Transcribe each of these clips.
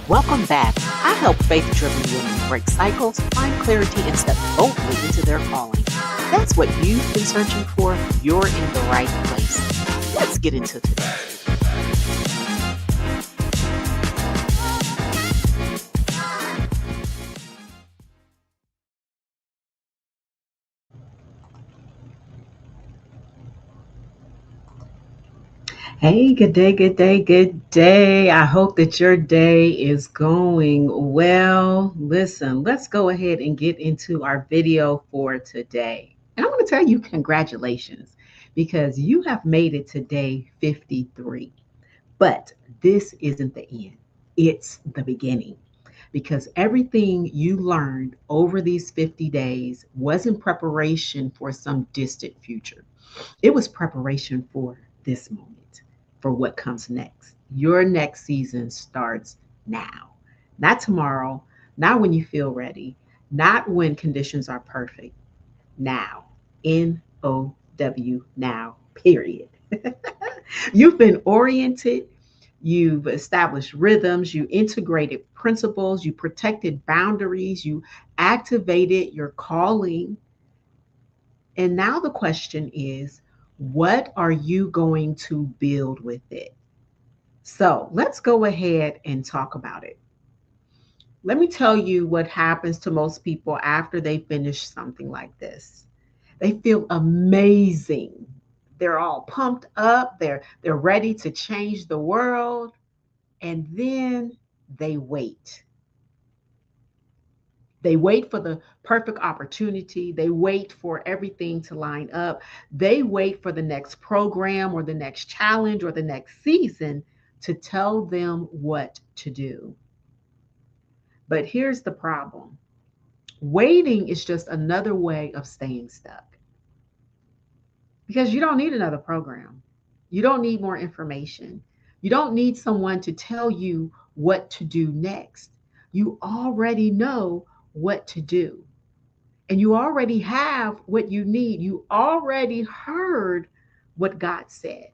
Welcome back. I help faith driven women break cycles, find clarity, and step boldly into their calling. If that's what you've been searching for, you're in the right place. Let's get into today. Hey, good day, good day, good day. I hope that your day is going well. Listen, let's go ahead and get into our video for today. And I want to tell you congratulations because you have made it to day 53. But this isn't the end, it's the beginning. Because everything you learned over these 50 days wasn't preparation for some distant future. It was preparation for this moment, for what comes next. Your next season starts now, not tomorrow, not when you feel ready, not when conditions are perfect. Now, now, period. You've been oriented, you've established rhythms, you integrated principles, you protected boundaries, you activated your calling. And now the question is, what are you going to build with it? So let's go ahead and talk about it. Let me tell you what happens to most people after they finish something like this. They feel amazing. They're all pumped up, they're ready to change the world, and then they wait. They wait for the perfect opportunity. They wait for everything to line up. They wait for the next program or the next challenge or the next season to tell them what to do. But here's the problem: waiting is just another way of staying stuck because you don't need another program. You don't need more information. You don't need someone to tell you what to do next. You already know what to do. And you already have what you need. You already heard what God said.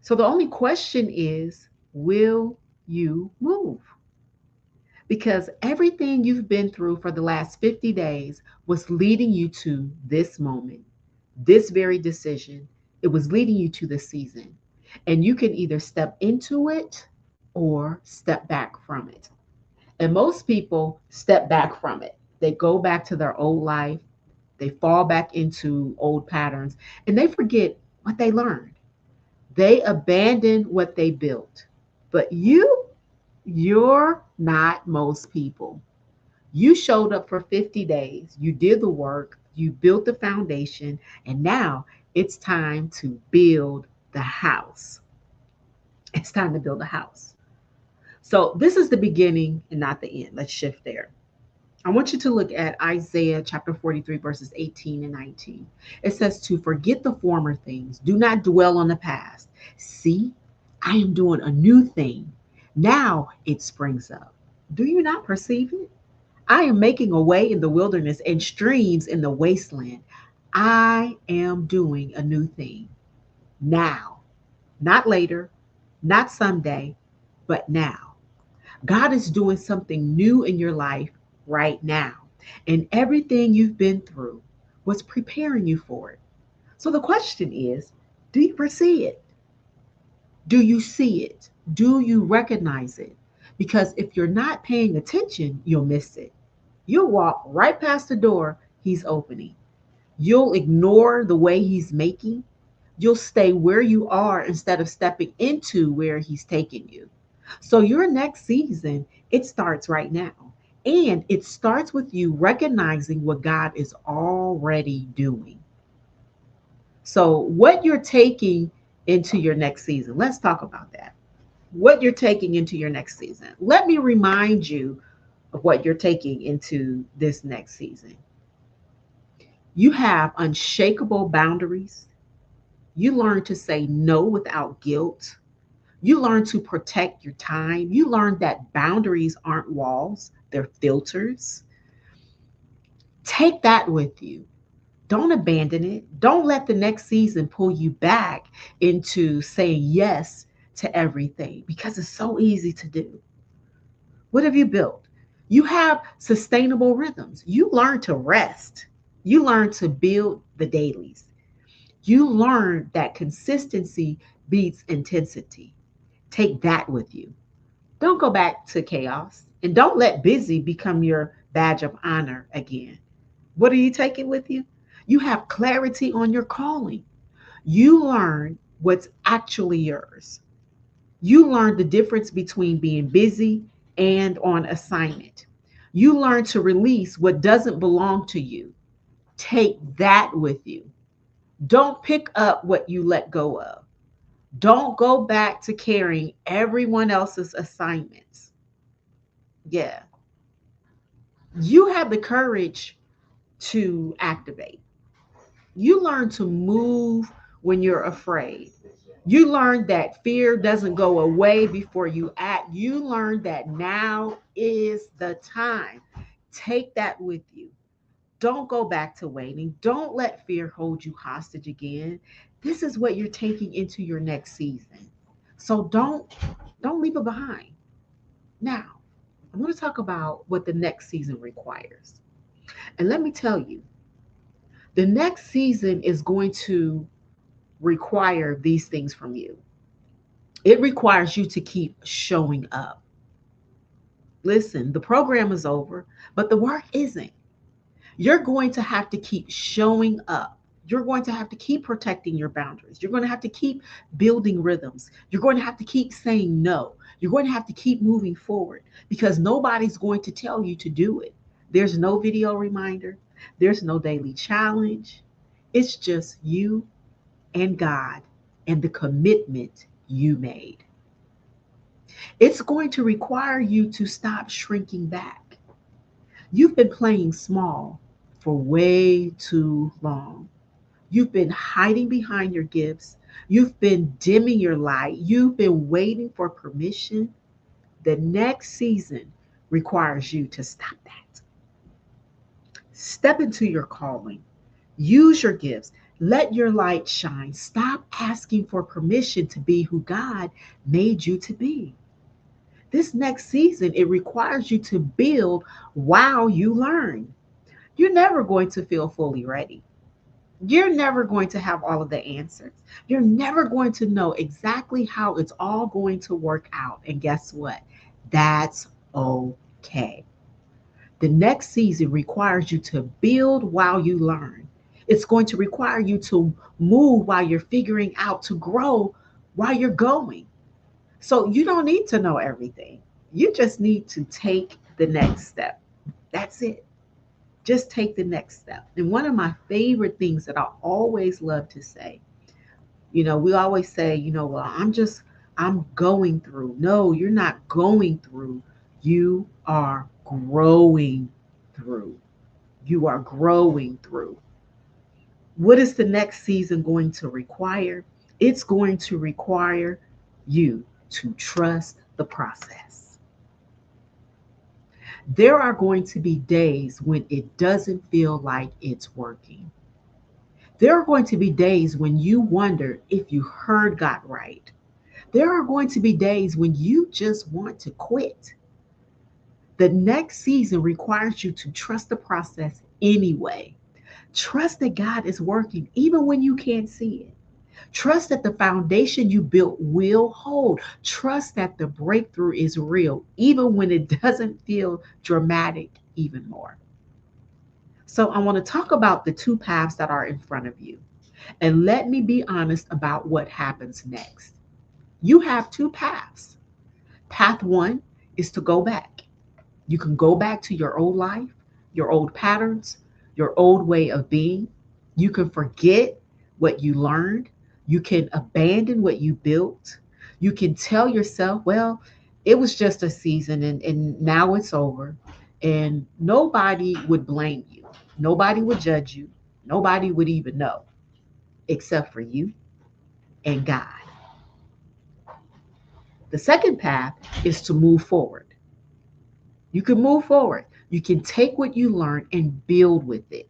So the only question is, will you move? Because everything you've been through for the last 50 days was leading you to this moment, this very decision. It was leading you to the season. And you can either step into it or step back from it. And most people step back from it. They go back to their old life, they fall back into old patterns, and they forget what they learned. They abandon what they built. But you're not most people. You showed up for 50 days, you did the work, you built the foundation, and now it's time to build the house. It's time to build a house. So, this is the beginning and not the end. Let's shift there. I want you to look at Isaiah chapter 43, verses 18 and 19. It says, to forget the former things, do not dwell on the past. See, I am doing a new thing. Now it springs up. Do you not perceive it? I am making a way in the wilderness and streams in the wasteland. I am doing a new thing now, not later, not someday, but now. God is doing something new in your life right now. And everything you've been through was preparing you for it. So the question is, do you perceive it? Do you see it? Do you recognize it? Because if you're not paying attention, you'll miss it. You'll walk right past the door he's opening. You'll ignore the way he's making. You'll stay where you are instead of stepping into where he's taking you. So your next season, it starts right now. And it starts with you recognizing what God is already doing. So what you're taking into your next season, let's talk about that. What you're taking into your next season. Let me remind you of what you're taking into this next season. You have unshakable boundaries. You learn to say no without guilt. You learn to protect your time. You learn that boundaries aren't walls, they're filters. Take that with you. Don't abandon it. Don't let the next season pull you back into saying yes to everything because it's so easy to do. What have you built? You have sustainable rhythms. You learn to rest. You learn to build the dailies. You learn that consistency beats intensity. Take that with you. Don't go back to chaos, and don't let busy become your badge of honor again. What are you taking with you? You have clarity on your calling. You learn what's actually yours. You learn the difference between being busy and on assignment. You learn to release what doesn't belong to you. Take that with you. Don't pick up what you let go of. Don't go back to carrying everyone else's assignments. Yeah. You have the courage to activate. You learn to move when you're afraid. You learn that fear doesn't go away before you act. You learn that now is the time. Take that with you. Don't go back to waiting. Don't let fear hold you hostage again. This is what you're taking into your next season. So don't leave it behind. Now, I'm going to talk about what the next season requires. And let me tell you, the next season is going to require these things from you. It requires you to keep showing up. Listen, the program is over, but the work isn't. You're going to have to keep showing up. You're going to have to keep protecting your boundaries. You're going to have to keep building rhythms. You're going to have to keep saying no. You're going to have to keep moving forward because nobody's going to tell you to do it. There's no video reminder, there's no daily challenge. It's just you and God and the commitment you made. It's going to require you to stop shrinking back. You've been playing small for way too long. You've been hiding behind your gifts. You've been dimming your light. You've been waiting for permission. The next season requires you to stop that. Step into your calling. Use your gifts. Let your light shine. Stop asking for permission to be who God made you to be. This next season, it requires you to build while you learn. You're never going to feel fully ready. You're never going to have all of the answers. You're never going to know exactly how it's all going to work out. And guess what? That's okay. The next season requires you to build while you learn. It's going to require you to move while you're figuring out, to grow while you're going. So you don't need to know everything. You just need to take the next step. That's it. Just take the next step. And one of my favorite things that I always love to say, we always say, well, I'm going through. No, you're not going through. You are growing through. You are growing through. What is the next season going to require? It's going to require you to trust the process. There are going to be days when it doesn't feel like it's working. There are going to be days when you wonder if you heard God right. There are going to be days when you just want to quit. The next season requires you to trust the process anyway. Trust that God is working even when you can't see it. Trust that the foundation you built will hold. Trust that the breakthrough is real, even when it doesn't feel dramatic even more. So, I want to talk about the two paths that are in front of you. And let me be honest about what happens next. You have two paths. Path one is to go back. You can go back to your old life, your old patterns, your old way of being. You can forget what you learned. You can abandon what you built. You can tell yourself, well, it was just a season and now it's over. And nobody would blame you. Nobody would judge you. Nobody would even know except for you and God. The second path is to move forward. You can move forward. You can take what you learned and build with it.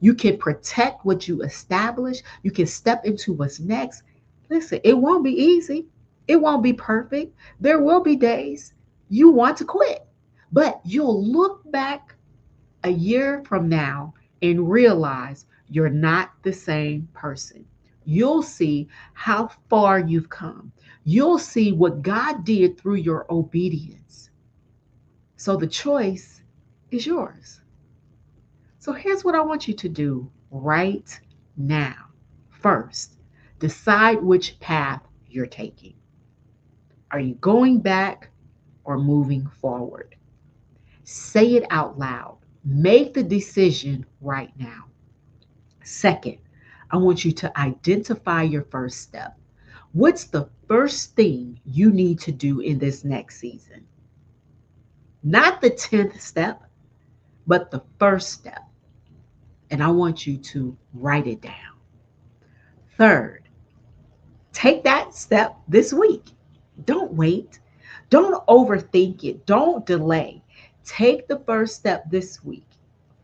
You can protect what you establish. You can step into what's next. Listen, it won't be easy. It won't be perfect. There will be days you want to quit. But you'll look back a year from now and realize you're not the same person. You'll see how far you've come. You'll see what God did through your obedience. So the choice is yours. So here's what I want you to do right now. First, decide which path you're taking. Are you going back or moving forward? Say it out loud. Make the decision right now. Second, I want you to identify your first step. What's the first thing you need to do in this next season? Not the 10th step, but the first step. And I want you to write it down. Third, take that step this week. Don't wait. Don't overthink it. Don't delay. Take the first step this week.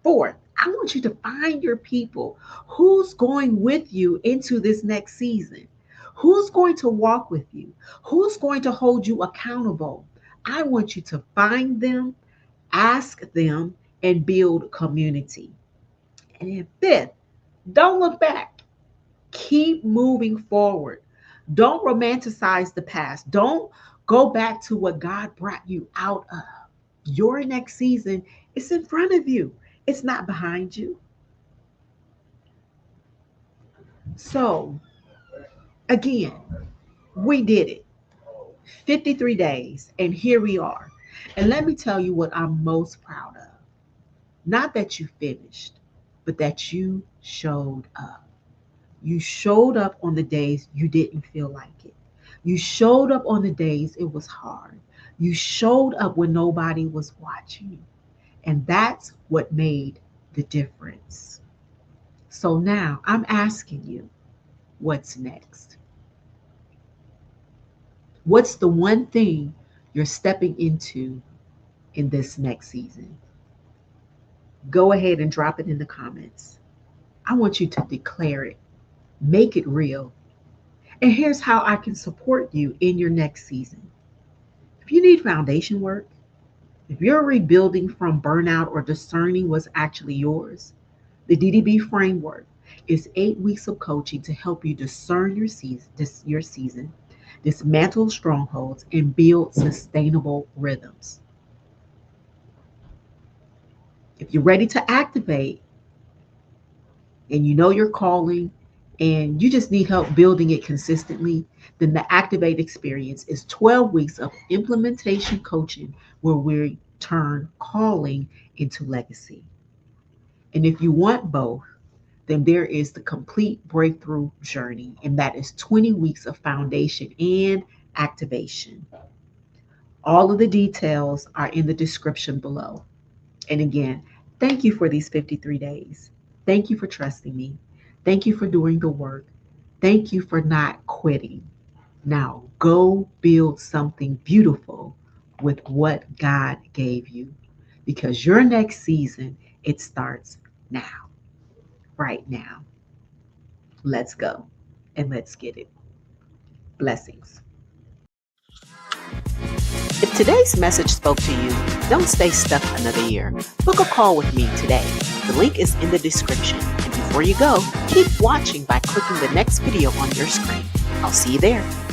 Fourth, I want you to find your people. Who's going with you into this next season? Who's going to walk with you? Who's going to hold you accountable? I want you to find them, ask them, and build community. And then fifth, don't look back. Keep moving forward. Don't romanticize the past. Don't go back to what God brought you out of. Your next season is in front of you, it's not behind you. So, again, we did it 53 days, and here we are. And let me tell you what I'm most proud of. Not that you finished, but that you showed up. You showed up on the days you didn't feel like it. You showed up on the days it was hard. You showed up when nobody was watching. And that's what made the difference. So now I'm asking you, what's next? What's the one thing you're stepping into in this next season? Go ahead and drop it in the comments. I want you to declare it, make it real. And here's how I can support you in your next season. If you need foundation work, if you're rebuilding from burnout or discerning what's actually yours, the DDB framework is 8 weeks of coaching to help you discern your season, dismantle strongholds, and build sustainable rhythms. If you're ready to activate and you know your calling and you just need help building it consistently, then the Activate experience is 12 weeks of implementation coaching where we turn calling into legacy. And if you want both, then there is the complete breakthrough journey, and that is 20 weeks of foundation and activation. All of the details are in the description below. And again, thank you for these 53 days. Thank you for trusting me. Thank you for doing the work. Thank you for not quitting. Now go build something beautiful with what God gave you, because your next season, it starts now, right now. Let's go and let's get it. Blessings. If today's message spoke to you, don't stay stuck another year. Book a call with me today. The link is in the description. And before you go, keep watching by clicking the next video on your screen. I'll see you there.